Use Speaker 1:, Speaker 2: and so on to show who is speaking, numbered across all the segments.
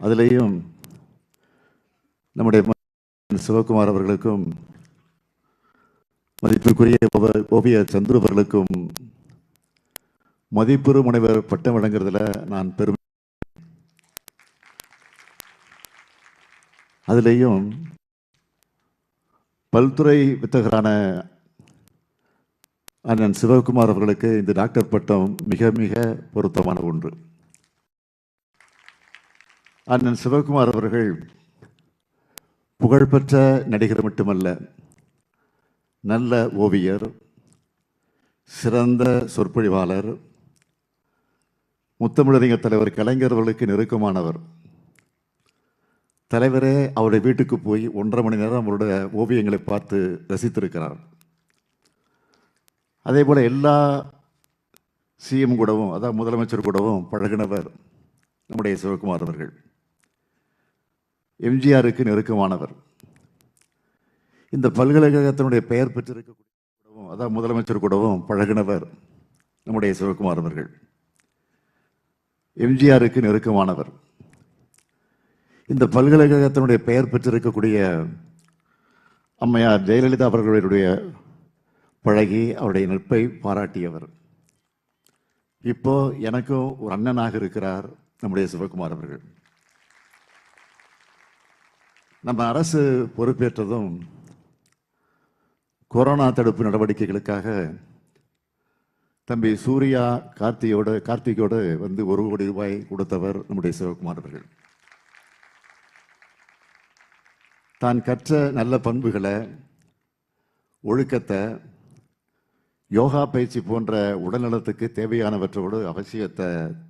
Speaker 1: அதிலேயும் நம்முடைய சிவகுமார் அவர்களுக்கும் மதிப்புக்குரிய ஓவியர் சந்துரு அவர்களுக்கும் மதிப்புறு முனைவர் பட்டம் வழங்குறதுல நான் பெருமை. அதிலேயும் பல்துறை வித்தகரான அண்ணன் சிவகுமார் அவர்களுக்கு இந்த டாக்டர் பட்டம் மிக மிக பொருத்தமான ஒன்று. அண்ணன் சிவகுமார் அவர்கள் புகழ்பெற்ற நடிகர் மட்டுமல்ல, நல்ல ஓவியர், சிறந்த சொற்பொழிவாளர், முத்தமிழறிஞர் தலைவர் கலைஞர் அவர்களுக்கு நெருக்கமானவர். தலைவரே அவருடைய வீட்டுக்கு போய் 1.5 மணி நேரம் அவருடைய ஓவியங்களை பார்த்து ரசித்திருக்கிறார். அதே போல் எல்லா சிஎம் கூடவும், அதாவது முதலமைச்சர் கூடவும் பழகினவர் நம்முடைய சிவகுமார் அவர்கள். எம்ஜிஆருக்கு நெருக்கமானவர். இந்த பல்கலைக்கழகத்தினுடைய பெயர் பெற்றிருக்கக்கூடிய, அதாவது முதலமைச்சர் கூடவும் பழகினவர் நம்முடைய சிவகுமார் அவர்கள். எம்ஜிஆருக்கு நெருக்கமானவர். இந்த பல்கலைக்கழகத்தினுடைய பெயர் பெற்றிருக்கக்கூடிய அம்மையார் ஜெயலலிதா அவர்களுடைய பழகி அவருடைய நட்பை பாராட்டியவர். இப்போ எனக்கும் ஒரு அண்ணனாக இருக்கிறார் நம்முடைய சிவகுமார் அவர்கள். நம்ம அரசு பொறுப்பேற்றதும் கொரோனா தடுப்பு நடவடிக்கைகளுக்காக தம்பி சூர்யா கார்த்திகோடு வந்து 1 கோடி ரூபாய் கொடுத்தவர் நம்முடைய சிவகுமார் அவர்கள். தான் கற்ற நல்ல பண்புகளை, ஒழுக்கத்தை, யோகா பயிற்சி போன்ற உடல்நலத்துக்கு தேவையானவற்றோடு அவசியத்தை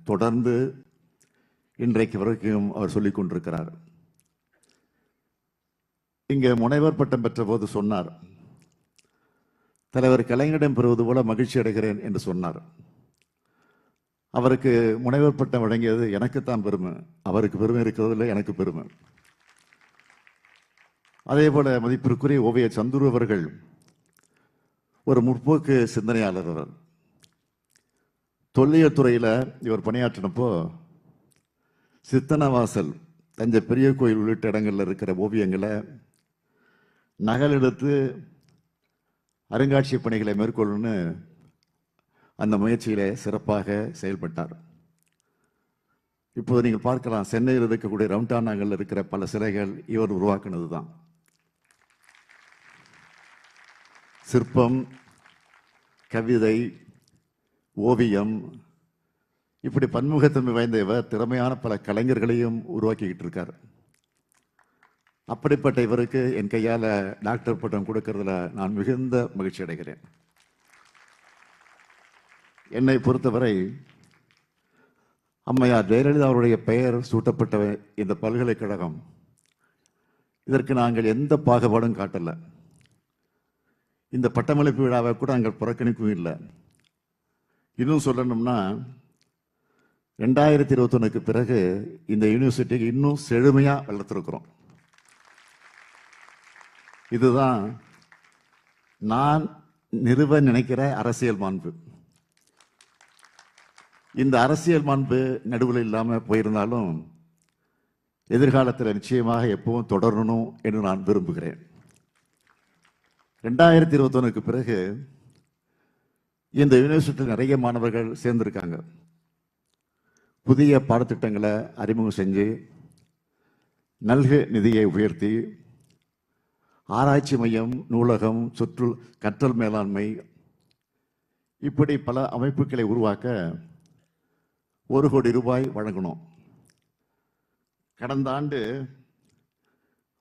Speaker 1: தொடர்ந்து இன்றைக்கு வரைக்கும் அவர் சொல்லிக் கொண்டிருக்கிறார். இங்கே முனைவர் பட்டம் பெற்ற போது சொன்னார், தலைவர் கலைஞரிடம் பெறுவது போல மகிழ்ச்சி அடைகிறேன் என்று சொன்னார். அவருக்கு முனைவர் பட்டம் வழங்கியது எனக்குத்தான் பெருமை. அவருக்கு பெருமை இருக்கிறதில்லை, எனக்கு பெருமை. அதே போல மதிப்பிற்குரிய ஓவியர் சந்துரு அவர்கள் ஒரு முற்போக்கு சிந்தனையாளர். அவர் தொல்லியல் துறையில் இவர் பணியாற்றினப்போ சித்தனவாசல், தஞ்சை பெரிய கோயில் உள்ளிட்ட இடங்களில் இருக்கிற ஓவியங்களை நகலெடுத்து அருங்காட்சியக பணிகளை மேற்கொள்ளணும்னு அந்த முயற்சியில சிறப்பாக செயல்பட்டார். இப்போது நீங்கள் பார்க்கலாம், சென்னையில் இருக்கக்கூடிய ரவுண்டானாங்கள்ல இருக்கிற பல சிலைகள் இவர் உருவாக்குனது தான். சிற்பம், கவிதை, ஓவியம், இப்படி பன்முகத்தன்மை வாய்ந்த இவர் திறமையான பல கலைஞர்களையும் உருவாக்கிக்கிட்டு இருக்கார். அப்படிப்பட்ட இவருக்கு என் கையால் டாக்டர் பட்டம் கொடுக்கறதுல நான் மிகுந்த மகிழ்ச்சி அடைகிறேன். என்னை பொறுத்தவரை அம்மையார் ஜெயலலிதா அவருடைய பெயர் சூட்டப்பட்ட இந்த பல்கலைக்கழகம், இதற்கு நாங்கள் எந்த பாகுபாடும் காட்டல. இந்த பட்டமளிப்பு விழாவை கூட நாங்கள் புறக்கணிக்கவும் இல்லை. இன்னும் சொல்லணும்னா 2021க்கு பிறகு இந்த யூனிவர்சிட்டிக்கு இன்னும் செழுமையா வளர்த்திருக்கிறோம். இதுதான் நான் நிறுவ நினைக்கிற அரசியல் மாண்பு. இந்த அரசியல் மாண்பு நடுவில் இல்லாம போயிருந்தாலும் எதிர்காலத்தில் நிச்சயமாக எப்பவும் தொடரணும் என்று நான் விரும்புகிறேன். 2021க்கு பிறகு இந்த யூனிவர்சிட்டியில் நிறைய மாணவர்கள் சேர்ந்திருக்காங்க. புதிய பாடத்திட்டங்களை அறிமுகம் செஞ்சு, நல்கு நிதியை உயர்த்தி, ஆராய்ச்சி மையம், நூலகம், கற்றல் மேலாண்மை, இப்படி பல அமைப்புகளை உருவாக்க 1 கோடி ரூபாய் வழங்கணும். கடந்த ஆண்டு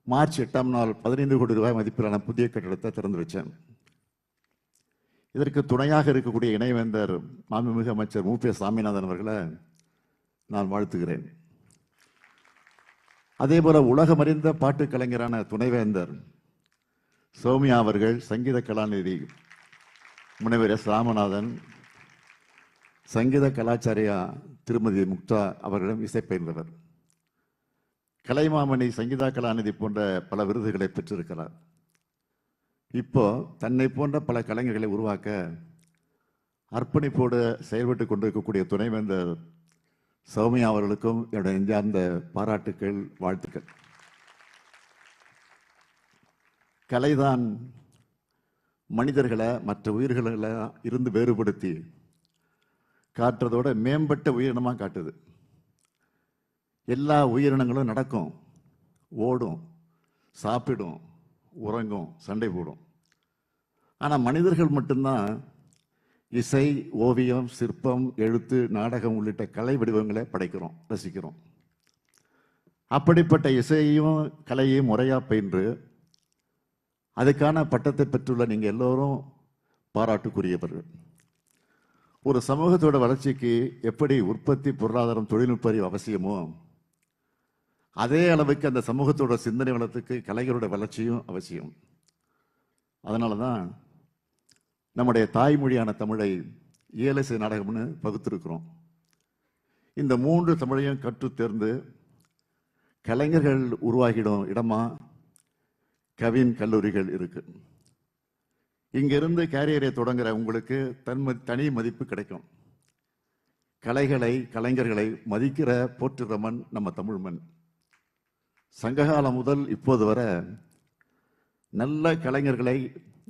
Speaker 1: மார்ச் 8ஆம் நாள் 15 கோடி ரூபாய் மதிப்பிலான புதிய கட்டிடத்தை திறந்து வச்சேன். இதற்கு துணையாக இருக்கக்கூடிய இணைவேந்தர் மாண்புமிகு அமைச்சர் மு.பி. சாமிநாதன் அவர்களை நான் வாழ்த்துகிறேன். அதே போல உலகமறிந்த பாட்டு கலைஞரான துணைவேந்தர் சௌமியா அவர்கள், சங்கீத கலாநிதி முனைவர் எஸ். ராமநாதன், சங்கீத கலாச்சாரியா திருமதி முக்தா அவர்களிடம் இசை பயின்றவர். கலைமாமணி சங்கீதா கலாநிதி போன்ற பல விருதுகளை பெற்றிருக்கிறார். இப்போ தன்னை போன்ற பல கலைஞர்களை உருவாக்க அர்ப்பணிப்போடு செயல்பட்டு கொண்டிருக்கக்கூடிய துணைவேந்தர் சௌமியா அவர்களுக்கும் என்னுடைய நெஞ்சார்ந்த பாராட்டுக்கள், வாழ்த்துக்கள். கலைதான் மனிதர்களை மற்ற உயிர்களை இருந்து வேறுபடுத்தி காட்டுறதோட மேம்பட்ட உயிரினமாக காட்டுது. எல்லா உயிரினங்களும் நடக்கும், ஓடும், சாப்பிடும், உறங்கும், சண்டை போடும். ஆனால் மனிதர்கள் மட்டும்தான் இசை, ஓவியம், சிற்பம், எழுத்து, நாடகம் உள்ளிட்ட கலை வடிவங்களை படைக்கிறோம், ரசிக்கிறோம். அப்படிப்பட்ட இசையையும் கலையையும் முறையாக பயின்று அதுக்கான பட்டத்தை பெற்றுள்ள நீங்கள் எல்லோரும் பாராட்டுக்குரியவர்கள். ஒரு சமூகத்தோட வளர்ச்சிக்கு எப்படி உற்பத்தி, பொருளாதாரம், தொழில்நுட்ப அறிவு அவசியமோ அதே அளவுக்கு அந்த சமூகத்தோட சிந்தனை வளத்துக்கு கலைஞரோட வளர்ச்சியும் அவசியம். அதனால தான் நம்முடைய தாய்மொழியான தமிழை இயலிசை நாடகம்னு பகுத்திருக்கிறோம். இந்த 3 தமிழையும் கற்று தேர்ந்து கலைஞர்கள் உருவாகிடும் இடமா கவின் கல்லூரிகள் இருக்கு. இங்கிருந்து கேரியரை தொடங்குற உங்களுக்கு தனி மதிப்பு கிடைக்கும். கலைகளை, கலைஞர்களை மதிக்கிற போற்றுகிற மண் நம்ம தமிழ் மண். சங்ககாலம் முதல் இப்போது வரை நல்ல கலைஞர்களை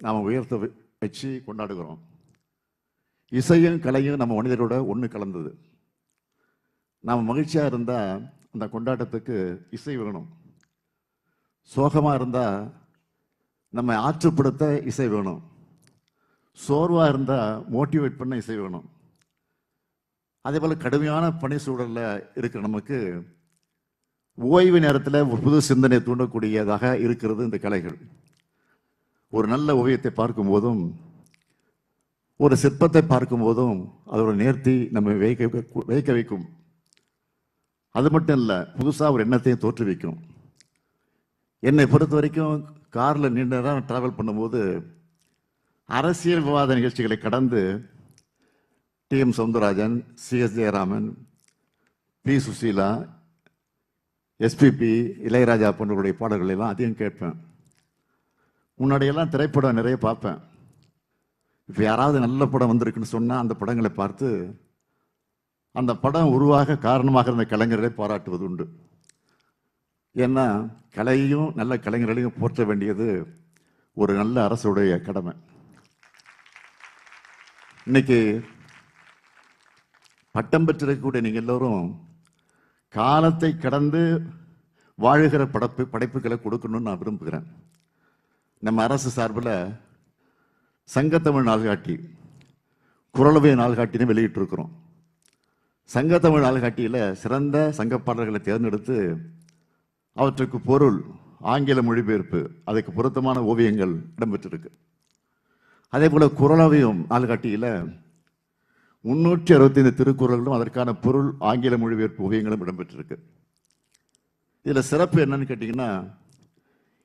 Speaker 1: நாம் உயர்த்த வச்சு கொண்டாடுகிறோம். இசையும் கலையும் நம்ம மனிதரோட ஒன்று கலந்தது. நாம் மகிழ்ச்சியாக இருந்தால் அந்த கொண்டாட்டத்துக்கு இசை வேணும். சோகமாக இருந்தால் நம்ம ஆற்றுப்படுத்த இசை வேணும். சோர்வாக இருந்தால் மோட்டிவேட் பண்ண இசை வேணும். அதே போல் கடுமையான பணி சூழலில் இருக்கிற நமக்கு ஓய்வு நேரத்தில் ஒரு புது சிந்தனை தூண்டக்கூடியதாக இருக்கிறது இந்த கலைகள். ஒரு நல்ல ஓவியத்தை பார்க்கும்போதும் ஒரு சிற்பத்தை பார்க்கும்போதும் அதோட நேர்த்தி நம்ம வைக்க வைக்கும். அது மட்டும் இல்லை, புதுசாக ஒரு எண்ணத்தையும் தோற்றுவிக்கும். என்னை பொறுத்த வரைக்கும் காரில் நீண்ட நேரம் டிராவல் பண்ணும்போது அரசியல் விவாத நிகழ்ச்சிகளை கடந்து டி.எம். சௌந்தரராஜன், சி.எஸ். ஜெயராமன், பி. சுசீலா, எஸ்பிபி, இளையராஜா போன்றவருடைய பாடல்களை எல்லாம் அதிகம் கேட்பேன். முன்னாடியெல்லாம் திரைப்படம் நிறைய பார்ப்பேன். இப்போ யாராவது நல்ல படம் வந்திருக்குன்னு சொன்னால் அந்த படங்களை பார்த்து அந்த படம் உருவாக காரணமாக இருந்த கலைஞர்களை பாராட்டுவது உண்டு. ஏன்னா கலையையும் நல்ல கலைஞர்களையும் போற்ற வேண்டியது ஒரு நல்ல அரசுடைய கடமை. இன்னைக்கு பட்டம் பெற்றிருக்கக்கூடிய நீங்கள் எல்லோரும் காலத்தை கடந்து வாழுகிற படைப்புகளை கொடுக்கணும்னு நான் விரும்புகிறேன். நம்ம அரசு சார்பில் சங்கத்தமிழ் நாள்காட்டி, குரலவை நாள்காட்டின்னு வெளியிட்டிருக்கிறோம். சங்கத்தமிழ் நாள்காட்டியில் சிறந்த சங்கப்பாடல்களை தேர்ந்தெடுத்து அவற்றுக்கு பொருள், ஆங்கில மொழிபெயர்ப்பு, அதுக்கு பொருத்தமான ஓவியங்கள் இடம்பெற்றிருக்கு. அதே போல குரலவையும் நாள்காட்டியில் 365 திருக்குறள்களும் அதற்கான பொருள், ஆங்கில மொழிபெயர்ப்பு ஓவியங்களும் இடம்பெற்றிருக்கு. இதில் சிறப்பு என்னன்னு கேட்டிங்கன்னா,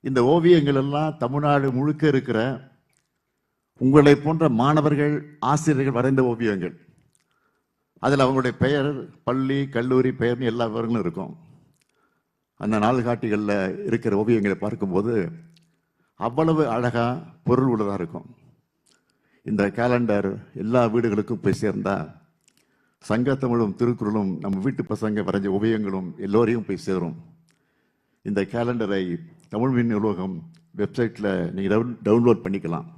Speaker 1: இந்த ஓவியங்கள் எல்லாம் தமிழ்நாடு முழுக்க இருக்கிற உங்களை போன்ற மாணவர்கள், ஆசிரியர்கள் வரைந்த ஓவியங்கள். அதில் அவங்களுடைய பெயர், பள்ளி, கல்லூரி பெயர்னு எல்லா விவரங்களும் இருக்கும். அந்த நாள்காட்டிகளில் இருக்கிற ஓவியங்களை பார்க்கும்போது அவ்வளவு அழகாக பொருள் உள்ளதாக இருக்கும். இந்த கேலண்டர் எல்லா வீடுகளுக்கும் போய் சேர்ந்தால் சங்கத்தமிழும் திருக்குறளும் நம்ம வீட்டு பசங்க வரைஞ்ச ஓவியங்களும் எல்லோரையும் போய் சேரும். இந்த கேலண்டரை தமிழ் மின் நூலகம் வெப்சைட்டில் நீங்கள் டவுன்லோட் பண்ணிக்கலாம்.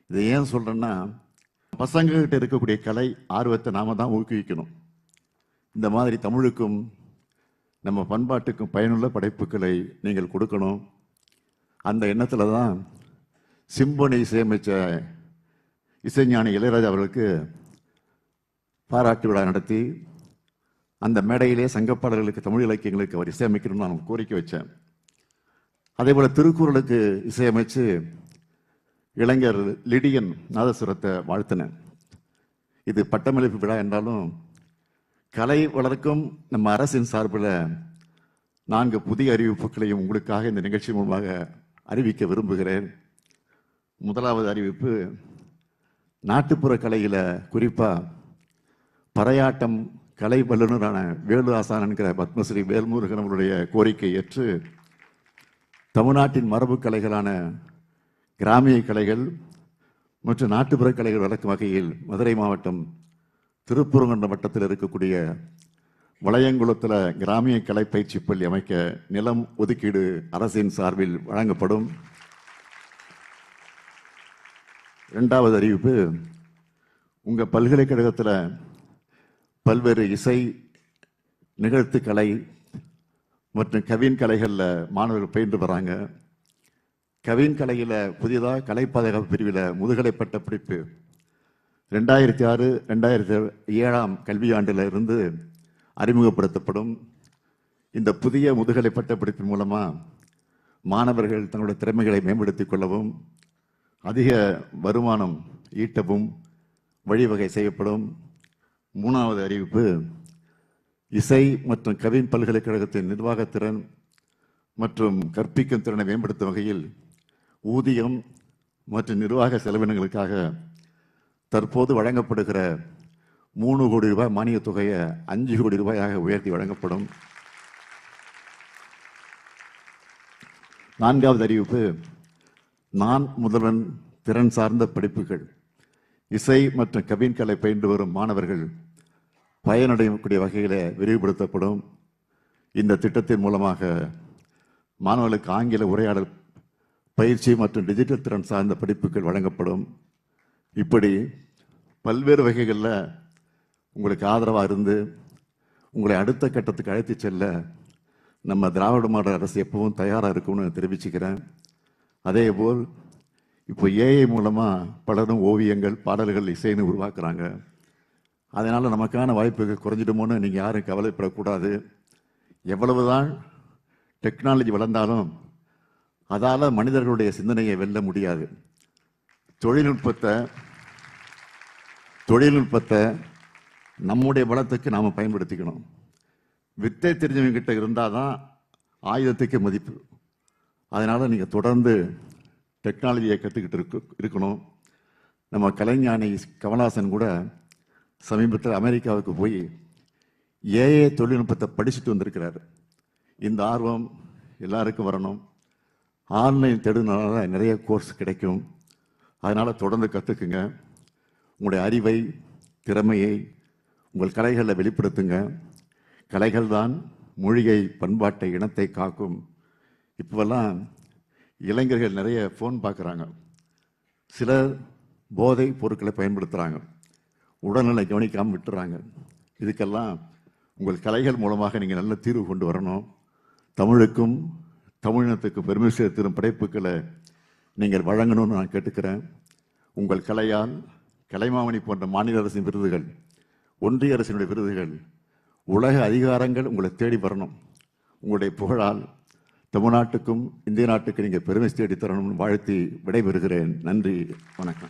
Speaker 1: இதை ஏன் சொல்கிறேன்னா, பசங்ககிட்ட இருக்கக்கூடிய கலை ஆர்வத்தை நாம் தான் ஊக்குவிக்கணும். இந்த மாதிரி தமிழுக்கும் நம்ம பண்பாட்டுக்கும் பயனுள்ள படைப்புகளை நீங்கள் கொடுக்கணும். அந்த எண்ணத்தில் தான் சிம்பொனி இசையமைச்ச இசைஞானி இளையராஜா அவர்களுக்கு பாராட்டு விழா நடத்தி அந்த மேடையிலே சங்கப்பாடல்களுக்கு, தமிழ் இலக்கியங்களுக்கு அவர் இசையமைக்கணும்னு நான் கோரிக்கை வச்சேன். அதே போல் திருக்குறளுக்கு இசையமைச்சு இளைஞர் லிடியன் நாதசுரத்தை வாழ்த்தினேன். இது பட்டமளிப்பு விழா என்றாலும் கலை வளர்க்கும் நம்ம அரசின் சார்பில் 4 புதிய அறிவிப்புகளையும் உங்களுக்காக இந்த நிகழ்ச்சி மூலமாக அறிவிக்க விரும்புகிறேன். முதலாவது அறிவிப்பு, நாட்டுப்புற கலையில் குறிப்பாக பறையாட்டம் கலை வல்லுநரான வேலு ஆசான் என்கிற பத்மஸ்ரீ வேல்முருகன் அவருடைய கோரிக்கை ஏற்று தமிழ்நாட்டின் மரபு கலைகளான கிராமிய கலைகள் மற்றும் நாட்டுப்புற கலைகள் வளர்க்கும் வகையில் மதுரை மாவட்டம் திருப்பரங்குன்றம் வட்டத்தில் இருக்கக்கூடிய வளையங்குளத்தில் கிராமிய கலை பயிற்சி பள்ளி அமைக்க நிலம் ஒதுக்கீடு அரசின் சார்பில் வழங்கப்படும். இரண்டாவது அறிவிப்பு, உங்கள் பல்கலைக்கழகத்தில் பல்வேறு இசை, நிகழ்த்து கலை மற்றும் கவின் கலைகளில் மாணவர்கள் பயின்று வராங்க. கவின் கலையில் புதிதாக கலை பாதுகாப்பு பிரிவில் முதுகலை பட்ட படிப்பு 2006-2007 கல்வியாண்டில் இருந்து அறிமுகப்படுத்தப்படும். இந்த புதிய முதுகலை பட்ட படிப்பின் மூலமாக மாணவர்கள் தங்களுடைய திறமைகளை மேம்படுத்திக் கொள்ளவும் அதிக வருமானம் ஈட்டவும் வழிவகை செய்யப்படும். மூணாவது அறிவிப்பு, இசை மற்றும் கவின் பல்கலைக்கழகத்தின் நிர்வாகத்திறன் மற்றும் கற்பிக்கும் திறனை மேம்படுத்தும் வகையில் ஊதியம் மற்றும் நிர்வாக செலவினங்களுக்காக தற்போது வழங்கப்படுகிற 3 கோடி ரூபாய் மானியத் தொகையை 5 கோடி ரூபாயாக உயர்த்தி வழங்கப்படும். நான்காவது அறிவிப்பு, நான் முதல்வன் திறன் சார்ந்த படிப்புகள் இசை மற்றும் கவின் கலை பயின்று வரும் மாணவர்கள் பயனடையக்கூடிய வகையில் விரிவுபடுத்தப்படும். இந்த திட்டத்தின் மூலமாக மாணவர்களுக்கு ஆங்கில உரையாடல் பயிற்சி மற்றும் டிஜிட்டல் திறன் சார்ந்த படிப்புகள் வழங்கப்படும். இப்படி பல்வேறு வகைகளில் உங்களுக்கு ஆதரவாக இருந்து உங்களை அடுத்த கட்டத்துக்கு அழைத்து செல்ல நம்ம திராவிட மாடல் அரசு எப்பவும் தயாராக இருக்கும்னு தெரிவிச்சுக்கிறேன். அதேபோல் இப்போ ஏஐ மூலமாக பலரும் ஓவியங்கள், பாடல்கள், இசைன்னு உருவாக்குறாங்க. அதனால் நமக்கான வாய்ப்புகள் குறைஞ்சிடுமோன்னு நீங்கள் யாரும் கவலைப்படக்கூடாது. எவ்வளவுதான் டெக்னாலஜி வளர்ந்தாலும் அதால் மனிதர்களுடைய சிந்தனையை வெல்ல முடியாது. தொழில்நுட்பத்தை நம்முடைய பலத்துக்கு நாம் பயன்படுத்திக்கணும். வித்தை தெரிஞ்சவங்கிட்ட இருந்தால் தான் ஆயுதத்துக்கு மதிப்பு. அதனால் நீங்கள் தொடர்ந்து டெக்னாலஜியை கற்றுக்கிட்டு இருக்கணும். நம்ம கலைஞானி கமல்ஹாசன் கூட சமீபத்தில் அமெரிக்காவுக்கு போய் ஏஐ தொழில்நுட்பத்தை படிச்சுட்டு வந்திருக்கிறார். இந்த ஆர்வம் எல்லாருக்கும் வரணும். ஆன்லைன் தேடுனால நிறைய கோர்ஸ் கிடைக்கும். அதனால் தொடர்ந்து கற்றுக்குங்க. உங்களுடைய அறிவை, திறமையை உங்கள் கலைகளில் வெளிப்படுத்துங்க. கலைகள் தான் மொழியை, பண்பாட்டை, இனத்தை காக்கும். இப்போல்லாம் இளைஞர்கள் நிறைய ஃபோன் பார்க்குறாங்க. சிலர் போதை பொருட்களை பயன்படுத்துகிறாங்க. உடல்நிலை கவனிக்காமல் விட்டுறாங்க. இதுக்கெல்லாம் உங்கள் கலைகள் மூலமாக நீங்கள் நல்ல தீர்வு கொண்டு வரணும். தமிழுக்கும் தமிழினத்துக்கு பெருமை சேர்த்திடும் படைப்புகளை நீங்கள் வழங்கணும்னு நான் கேட்டுக்கிறேன். உங்கள் கலையால் கலைமாமணி போன்ற மாநில அரசின் விருதுகள், ஒன்றிய அரசினுடைய விருதுகள், உலக அதிகாரங்கள் உங்களை தேடி வரணும். உங்களுடைய புகழால் தமிழ்நாட்டுக்கும் இந்திய நாட்டுக்கு நீங்கள் பெருமை தேடி தரணும்னு வாழ்த்தி விடைபெறுகிறேன். நன்றி, வணக்கம்.